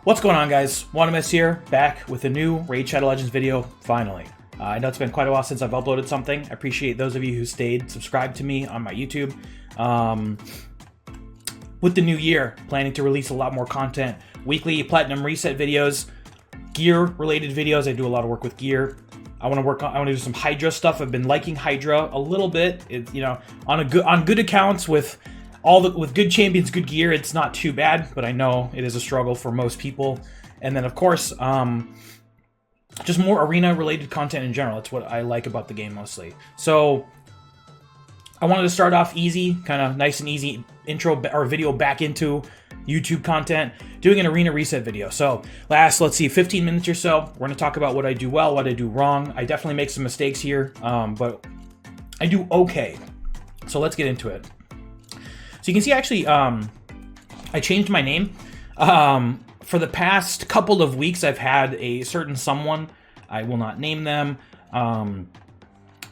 What's going on, guys? Wanimiss here, back with a new Raid Shadow Legends video, finally. I know it's been quite a while since I've uploaded something. I appreciate those of you who stayed subscribed to me on my YouTube. With the new year, planning to release a lot more content. Weekly Platinum Reset videos, gear-related videos. I do a lot of work with gear. I want to do some Hydra stuff. I've been liking Hydra a little bit. On good accounts with good champions, good gear, it's not too bad, but I know it is a struggle for most people. And then, of course, just more arena-related content in general. It's what I like about the game mostly. So I wanted to start off easy, kind of nice and easy intro or video back into YouTube content, doing an arena reset video. So let's see, 15 minutes or so. We're going to talk about what I do well, what I do wrong. I definitely make some mistakes here, but I do okay. So let's get into it. So you can see, actually, I changed my name. For the past couple of weeks, I've had a certain someone, I will not name them,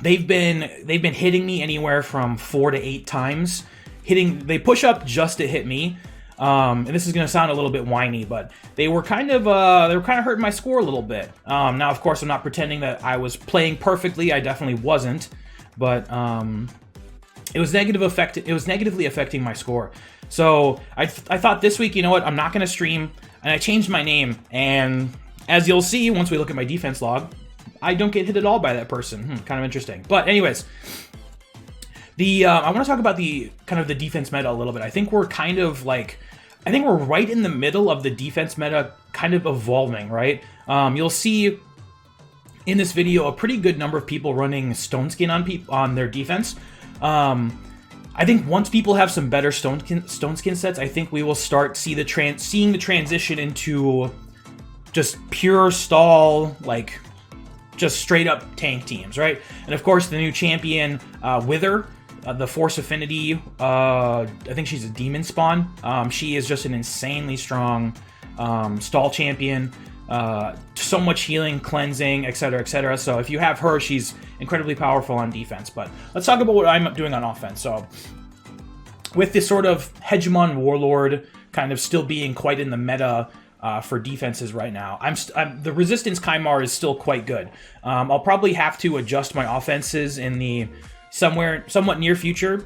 they've been hitting me anywhere from 4 to 8 times. They push up just to hit me. And this is going to sound a little bit whiny, but they were kind of hurting my score a little bit. Now, of course, I'm not pretending that I was playing perfectly. I definitely wasn't, but it was negatively affecting my score. So I thought this week, you know what, I'm not going to stream, and I changed my name. And as you'll see, once we look at my defense log, I don't get hit at all by that person. Kind of interesting. But anyways, I want to talk about the defense meta a little bit. I think we're right in the middle of the defense meta kind of evolving, right? You'll see in this video a pretty good number of people running Stone Skin on their defense. I think once people have some better Stone Skin sets, I think we will start seeing the transition into just pure stall, like just straight up tank teams, right? And of course, the new champion, Wither, the Force Affinity, I think she's a demon spawn. She is just an insanely strong stall champion. So much healing, cleansing, etc., etc. So if you have her, she's incredibly powerful on defense. But let's talk about what I'm doing on offense. So with this sort of Hegemon Warlord kind of still being quite in the meta for defenses right now, the Resistance Kymar is still quite good. I'll probably have to adjust my offenses in the somewhat near future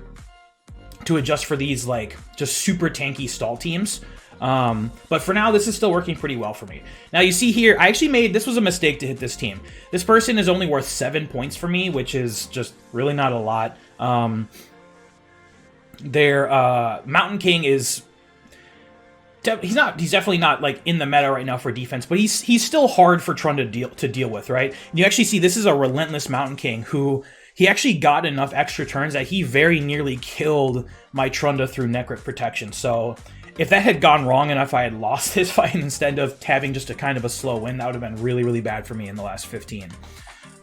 to adjust for these like just super tanky stall teams. But for now, this is still working pretty well for me. Now you see here, this was a mistake to hit this team. This person is only worth 7 points for me, which is just really not a lot. Their Mountain King is he's definitely not like in the meta right now for defense, but he's still hard for Trund to deal with, right? And you actually see this is a relentless Mountain King who he actually got enough extra turns that he very nearly killed my Trunda through Necrit protection. So if that had gone wrong and if I had lost this fight instead of having just a kind of a slow win, that would have been really, really bad for me in the last 15.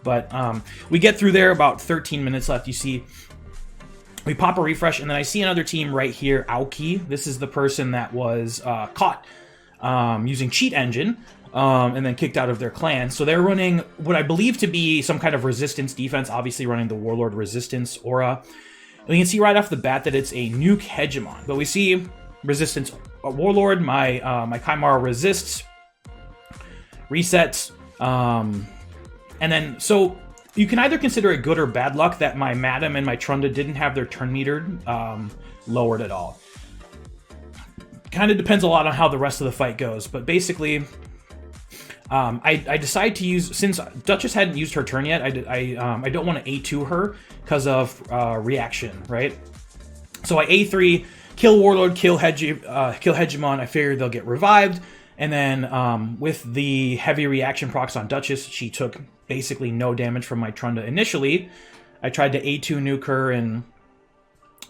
But we get through there, about 13 minutes left. You see, we pop a refresh, and then I see another team right here, Aoki. This is the person that was caught using Cheat Engine and then kicked out of their clan. So they're running what I believe to be some kind of resistance defense, obviously running the Warlord resistance aura. And we can see right off the bat that it's a nuke Hegemon. But we see Resistance Warlord, my Kymar resists, resets, and then so you can either consider it good or bad luck that my Madam and my Trunda didn't have their turn meter lowered at all. Kind of depends a lot on how the rest of the fight goes, but basically, I decided to use, since Duchess hadn't used her turn yet, I don't want to A2 her because of reaction, right? So I A3. Kill Warlord, kill Hegemon. I figured they'll get revived. And then with the heavy reaction procs on Duchess, she took basically no damage from my Trunda initially. I tried to A2 nuke her and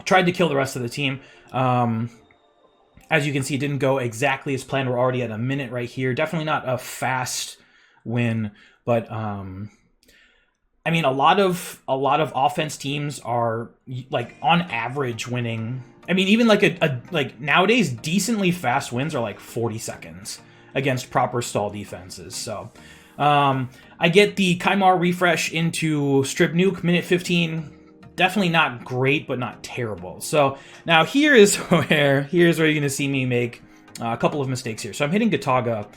tried to kill the rest of the team. As you can see, it didn't go exactly as planned. We're already at a minute right here. Definitely not a fast win, but I mean, a lot of offense teams are like on average winning. I mean, even like nowadays, decently fast wins are like 40 seconds against proper stall defenses. So I get the Kymar refresh into Strip Nuke, minute 15. Definitely not great, but not terrible. So now here's where you're going to see me make A couple of mistakes here. So I'm hitting Gataga,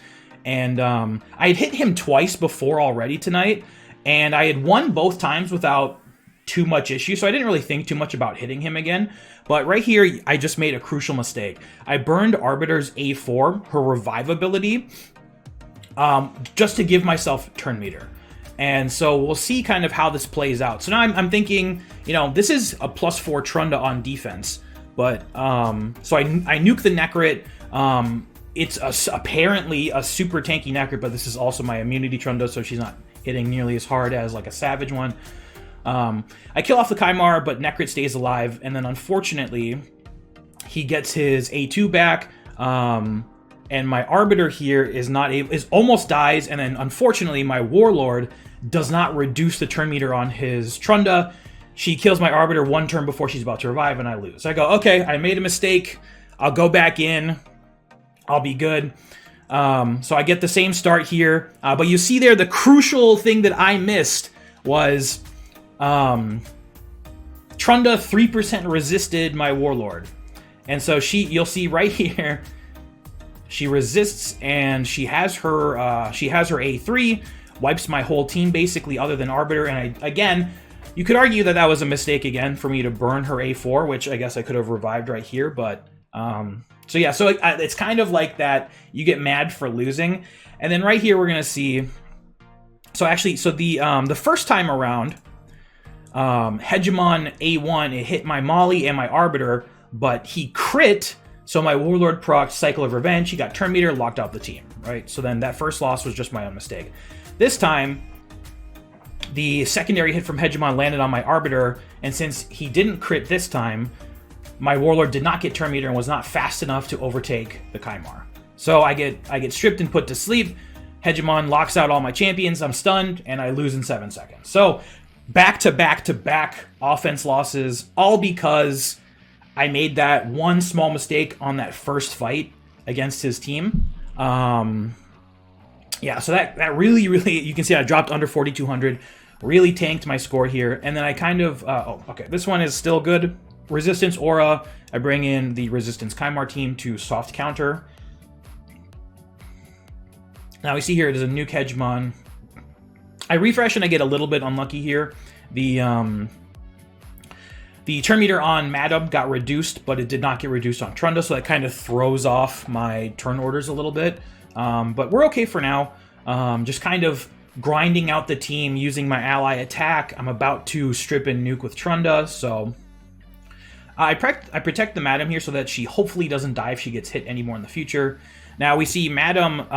and I had hit him twice before already tonight, and I had won both times without too much issue, so I didn't really think too much about hitting him again. But right here, I just made a crucial mistake. I burned Arbiter's A4, her revive ability, just to give myself turn meter. And so we'll see kind of how this plays out. So now I'm thinking, you know, this is a +4 Trunda on defense, but so I nuke the Necrit. It's apparently a super tanky Necrit, but this is also my immunity Trunda, so she's not hitting nearly as hard as like a Savage one. I kill off the Kymar, but Necrit stays alive, and then unfortunately, he gets his A2 back, and my Arbiter here is almost dies, and then unfortunately, my Warlord does not reduce the turn meter on his Trunda. She kills my Arbiter one turn before she's about to revive, and I lose. I go, okay, I made a mistake. I'll go back in. I'll be good. So I get the same start here, but you see there, the crucial thing that I missed was Trunda 3% resisted my Warlord. And so you'll see right here, she resists, and she has her A3, wipes my whole team basically other than Arbiter. And again, you could argue that was a mistake again for me to burn her A4, which I guess I could have revived right here, but so yeah, so it's kind of like that. You get mad for losing, and then right here we're gonna see. So actually, the first time around, Hegemon A1, it hit my Molly and my Arbiter, but he crit. So my Warlord proc Cycle of Revenge. He got turn meter, locked out the team. Right. So then that first loss was just my own mistake. This time, the secondary hit from Hegemon landed on my Arbiter, and since he didn't crit this time, my Warlord did not get turn meter and was not fast enough to overtake the Kymar. So I get stripped and put to sleep. Hegemon locks out all my champions. I'm stunned, and I lose in 7 seconds. So back to back to back offense losses, all because I made that one small mistake on that first fight against his team. Yeah, so that really, you can see I dropped under 4,200, really tanked my score here, and then I kind of, okay, this one is still good. Resistance Aura, I bring in the Resistance Kymar team to soft counter. Now we see here it is a nuke Hegemon. I refresh and I get a little bit unlucky here. The turn meter on Madam got reduced, but it did not get reduced on Trunda, so that kind of throws off my turn orders a little bit. But we're okay for now. Just kind of grinding out the team using my ally attack. I'm about to strip and nuke with Trunda, so I protect the Madam here so that she hopefully doesn't die if she gets hit anymore in the future. Now we see Madam,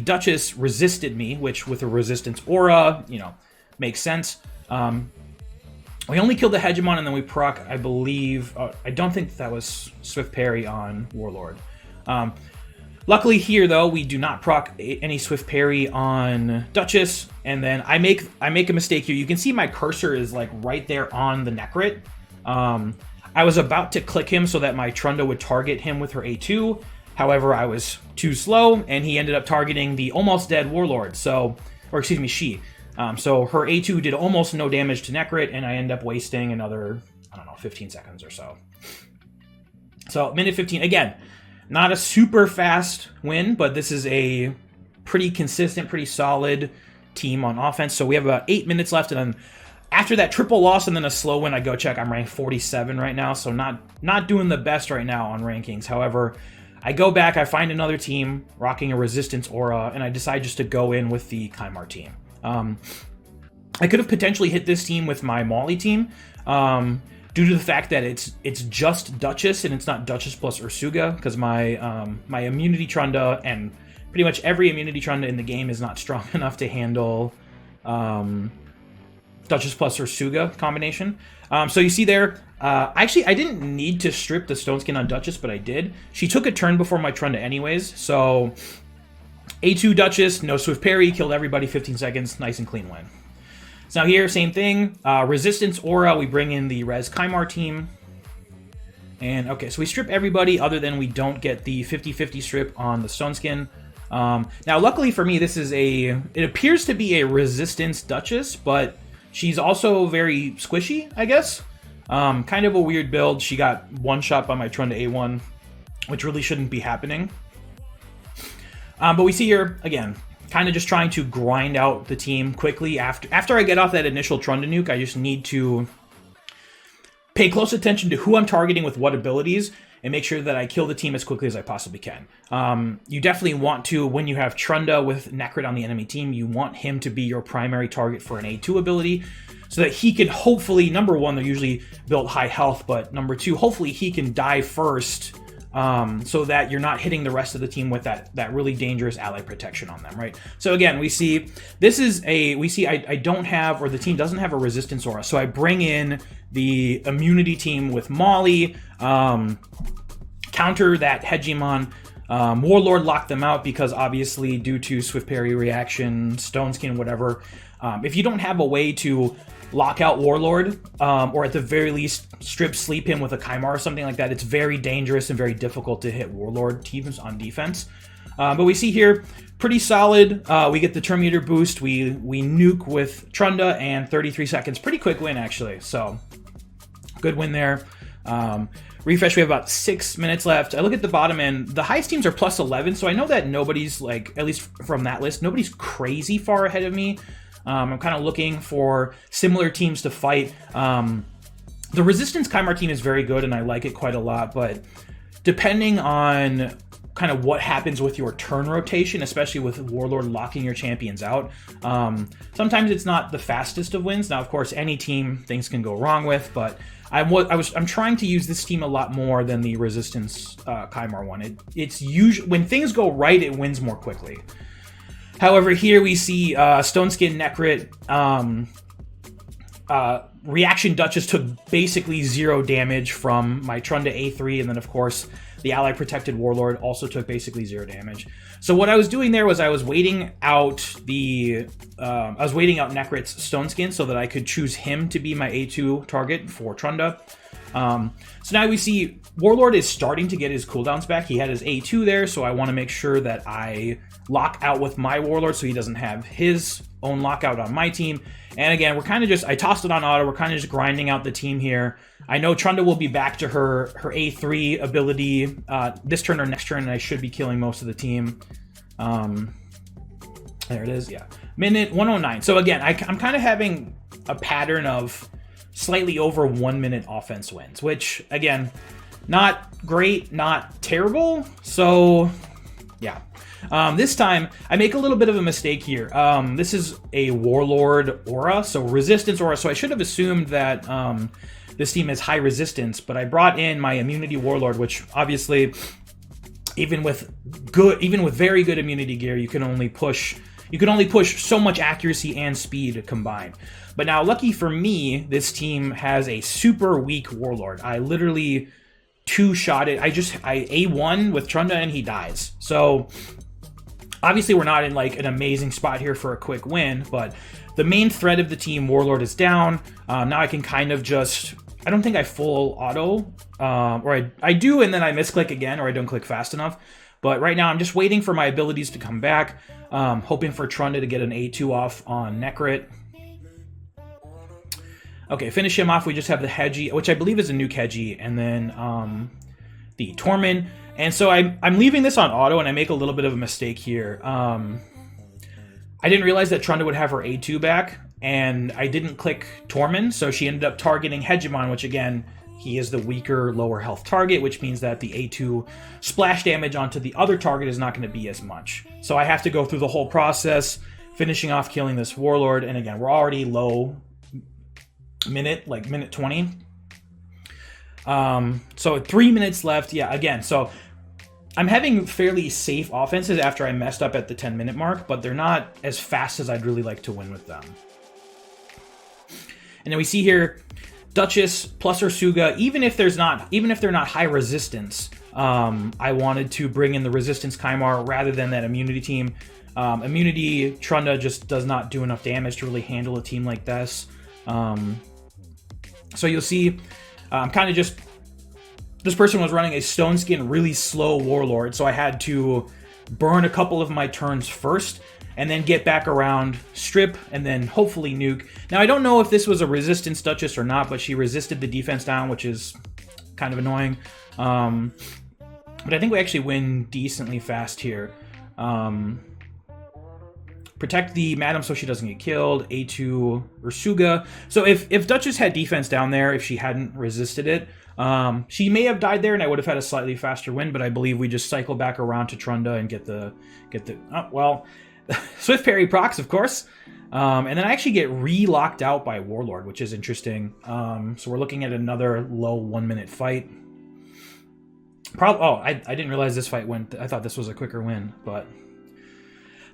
Duchess resisted me, which with a Resistance Aura, you know, makes sense. We only killed the Hegemon and then we proc, I believe, I don't think that was Swift Parry on Warlord. Luckily here though, we do not proc any Swift Parry on Duchess, and then I make a mistake here. You can see my cursor is like right there on the Necrit. I was about to click him so that my Trunda would target him with her A2. However, I was too slow, and he ended up targeting the almost dead Warlord. So, or excuse me, she. So her A2 did almost no damage to Necrit, and I end up wasting another, I don't know, 15 seconds or so. So minute 15, again, not a super fast win, but this is a pretty consistent, pretty solid team on offense. So we have about 8 minutes left, and then after that triple loss and then a slow win, I go check. I'm ranked 47 right now, so not doing the best right now on rankings. However, I go back, I find another team rocking a Resistance Aura, and I decide just to go in with the Kymar team. I could have potentially hit this team with my Molly team, due to the fact that it's just Duchess and it's not Duchess plus Ursuga, because my immunity Trunda and pretty much every immunity Trunda in the game is not strong enough to handle Duchess plus Ursuga combination. So you see there, actually I didn't need to strip the Stone Skin on Duchess, but I did. She took a turn before my Trunda anyways, so A2 Duchess, no Swift Parry, killed everybody, 15 seconds, nice and clean win. So now here, same thing, Resistance Aura, we bring in the Res Kymar team. And okay, so we strip everybody other than we don't get the 50-50 strip on the Stone Skin. Now luckily for me, it appears to be a Resistance Duchess, but she's also very squishy, I guess. Kind of a weird build. She got one shot by my Trunda A1. which really shouldn't be happening. But we see here, again, kind of just trying to grind out the team quickly. After I get off that initial Trunda nuke, I just need to pay close attention to who I'm targeting with what abilities and make sure that I kill the team as quickly as I possibly can. You definitely want to, when you have Trunda with Necrit on the enemy team, you want him to be your primary target for an A2 ability so that he can hopefully, number one, they're usually built high health, but number two, hopefully he can die first so that you're not hitting the rest of the team with that really dangerous ally protection on them, right? So again, we see I don't have, or the team doesn't have a resistance aura, so I bring in the immunity team with Molly, counter that Hegemon. Warlord locked them out because obviously due to Swift Parry reaction, Stone Skin, whatever. If you don't have a way to lock out Warlord, or at the very least strip sleep him with a Kymar or something like that, it's very dangerous and very difficult to hit Warlord teams on defense. But we see here, pretty solid. We get the Terminator boost. We nuke with Trunda and 33 seconds. Pretty quick win, actually. So, good win there. Refresh, we have about 6 minutes left. I look at the bottom end. The highest teams are plus 11, so I know that nobody's, like, at least from that list, nobody's crazy far ahead of me. I'm kind of looking for similar teams to fight. The Resistance Kymar team is very good, and I like it quite a lot, but depending on kind of what happens with your turn rotation, especially with Warlord locking your champions out, sometimes it's not the fastest of wins. Now, of course, any team things can go wrong with, but I'm trying to use this team a lot more than the Resistance Kymar one. It's usually when things go right, it wins more quickly. However, here we see Stoneskin Necrit. Reaction Duchess took basically 0 damage from my Trunda A3, and then of course the ally protected Warlord also took basically 0 damage. So what I was doing there was I was waiting out Necrit's Stoneskin so that I could choose him to be my A2 target for Trunda. So now we see Warlord is starting to get his cooldowns back. He had his A2 there, so I want to make sure that I lock out with my Warlord so he doesn't have his own lockout on my team. And again, we're kind of just, I tossed it on auto. We're kind of just grinding out the team here. I know Trunda will be back to her A3 ability this turn or next turn, and I should be killing most of the team. There it is, yeah. Minute 109. So again, I'm kind of having a pattern of slightly over 1 minute offense wins, which again, not great, not terrible. So yeah. This time, I make a little bit of a mistake here. This is a Warlord aura, so resistance aura. So I should have assumed that this team is high resistance, but I brought in my immunity Warlord, which obviously, even with very good immunity gear, you can only push so much accuracy and speed combined. But now, lucky for me, this team has a super weak Warlord. I literally two-shot it. I A1 with Trunda and he dies. So obviously we're not in like an amazing spot here for a quick win, but the main threat of the team, Warlord, is down. Now I can kind of just, I don't think I full auto, or I do and then I misclick again, or I don't click fast enough. But right now I'm just waiting for my abilities to come back, hoping for Trunda to get an A2 off on Necrit. Okay, finish him off. We just have the Hegi, which I believe is a nuke Hegi, and then the Tormund. And so I'm leaving this on auto, and I make a little bit of a mistake here. I didn't realize that Trunda would have her A2 back, and I didn't click Tormund, so she ended up targeting Hegemon, which again, he is the weaker, lower health target, which means that the A2 splash damage onto the other target is not going to be as much. So I have to go through the whole process, finishing off killing this Warlord, and again, we're already low minute 20. So 3 minutes left. Yeah, again, so I'm having fairly safe offenses after I messed up at the 10-minute mark, but they're not as fast as I'd really like to win with them. And then we see here Duchess plus Ursuga, even if they're not high resistance, I wanted to bring in the resistance Kymar rather than that immunity team. Immunity Trunda just does not do enough damage to really handle a team like this. So you'll see, kind of just, this person was running a Stoneskin really slow Warlord, so I had to burn a couple of my turns first, and then get back around, strip, and then hopefully nuke. Now, I don't know if this was a resistance Duchess or not, but she resisted the defense down, which is kind of annoying. But I think we actually win decently fast here. Protect the Madam so she doesn't get killed. A2 Ursuga. So if Duchess had defense down there, if she hadn't resisted it, she may have died there and I would have had a slightly faster win, but I believe we just cycle back around to Trunda and get the oh, well, Swift parry procs, of course. And then I actually get re-locked out by Warlord, which is interesting. So we're looking at another low 1 minute fight. I didn't realize this fight went. I thought this was a quicker win, but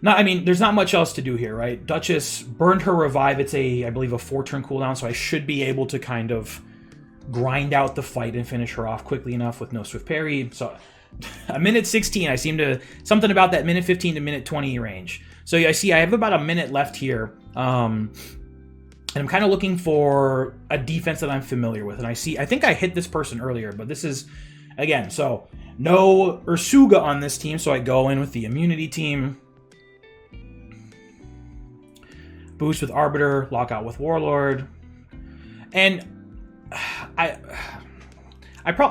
no. I mean, there's not much else to do here, right? Duchess burned her revive. It's I believe, a 4-turn cooldown, so I should be able to kind of grind out the fight and finish her off quickly enough with no swift parry. So a minute 16, I seem to something about that minute 15 to minute 20 range. So I see I have about a minute left here. And I'm kind of looking for a defense that I'm familiar with. And I think I hit this person earlier, but this is, again, so no Ursuga on this team, so I go in with the immunity team. Boost with Arbiter, lock out with Warlord. And I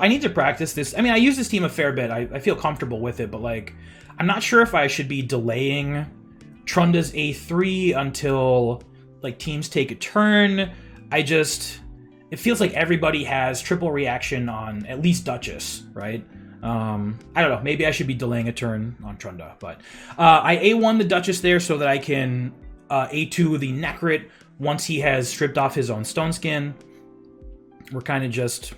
need to practice this. I mean, I use this team a fair bit. I feel comfortable with it, but like, I'm not sure if I should be delaying Trunda's A3 until like teams take a turn. It feels like everybody has triple reaction on at least Duchess, right? I don't know. Maybe I should be delaying a turn on Trunda, but I A1 the Duchess there so that I can A2 the Necrit once he has stripped off his own Stone Skin. We're kind of just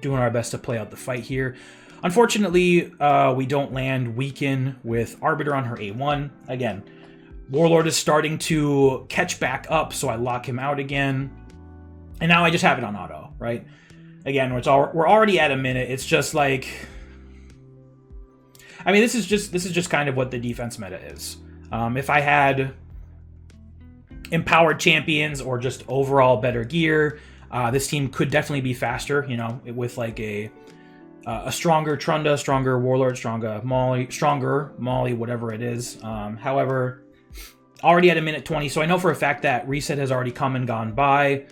doing our best to play out the fight here. Unfortunately, we don't land Weaken with Arbiter on her A1. Again, Warlord is starting to catch back up, so I lock him out again. And now I just have it on auto, right? Again, we're already at a minute. It's just like, I mean, this is just kind of what the defense meta is. If I had empowered champions or just overall better gear, this team could definitely be faster, you know, with like a stronger Trunda, stronger Warlord, stronger Molly, whatever it is. However, already at a minute 20, so I know for a fact that reset has already come and gone by.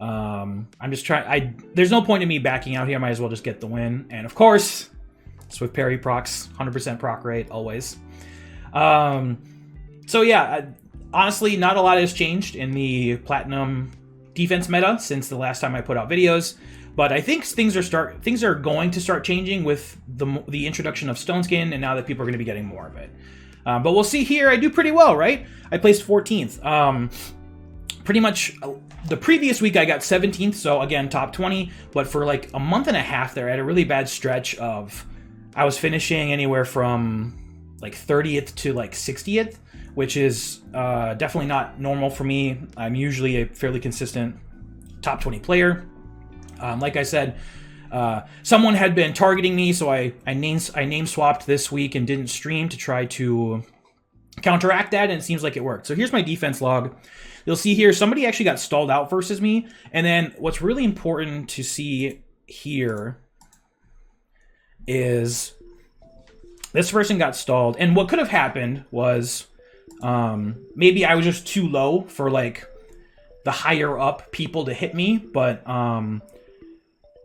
I'm just trying. There's no point in me backing out here. I might as well just get the win. And of course, Swift parry procs, 100% proc rate always. So yeah, honestly, not a lot has changed in the Platinum defense meta since the last time I put out videos. But I think things are going to start changing with the introduction of Stone Skin, and now that people are going to be getting more of it. But we'll see here. I do pretty well, right? I placed 14th. Pretty much the previous week I got 17th, so again, top 20. But for like a month and a half there, I had a really bad stretch of I was finishing anywhere from like 30th to like 60th, which is definitely not normal for me. I'm usually a fairly consistent top 20 player. Like I said, someone had been targeting me, so I name swapped this week and didn't stream to try to counteract that, and it seems like it worked. So here's my defense log. You'll see here somebody actually got stalled out versus me, and then what's really important to see here is this person got stalled, and what could have happened was maybe I was just too low for like the higher up people to hit me, but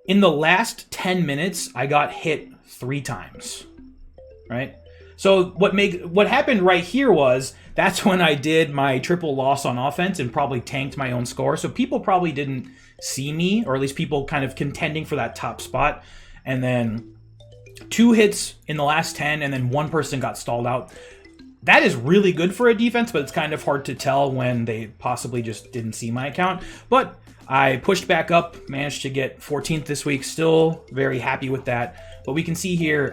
in the last 10 minutes, I got hit 3 times, right? So what happened right here was that's when I did my triple loss on offense and probably tanked my own score. So people probably didn't see me, or at least people kind of contending for that top spot. And then 2 hits in the last 10, and then 1 person got stalled out. That is really good for a defense, but it's kind of hard to tell when they possibly just didn't see my account. But I pushed back up, managed to get 14th this week. Still very happy with that. But we can see here,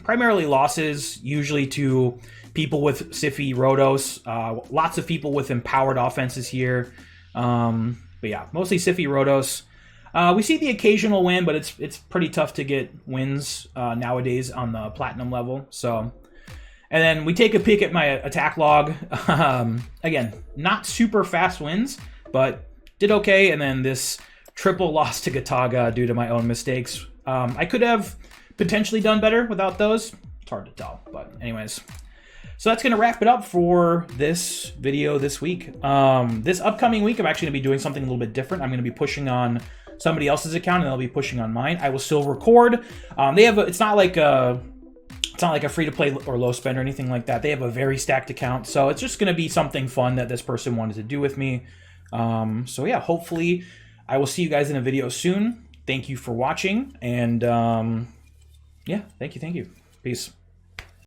primarily losses, usually to people with Siphi, Rhodos. Lots of people with empowered offenses here. But yeah, mostly Siphi, Rhodos. We see the occasional win, but it's pretty tough to get wins nowadays on the Platinum level. So, and then we take a peek at my attack log. Again, not super fast wins, but did okay. And then this triple loss to Gataga due to my own mistakes. I could have potentially done better without those. It's hard to tell, but anyways. So that's going to wrap it up for this video this week. This upcoming week, I'm actually going to be doing something a little bit different. I'm going to be pushing on somebody else's account and they'll be pushing on mine. I will still record. They have it's not like a free-to-play or low spend or anything like that. They have a very stacked account, so it's just going to be something fun that this person wanted to do with me. So yeah, hopefully I will see you guys in a video soon. Thank you for watching, and yeah, thank you. Peace.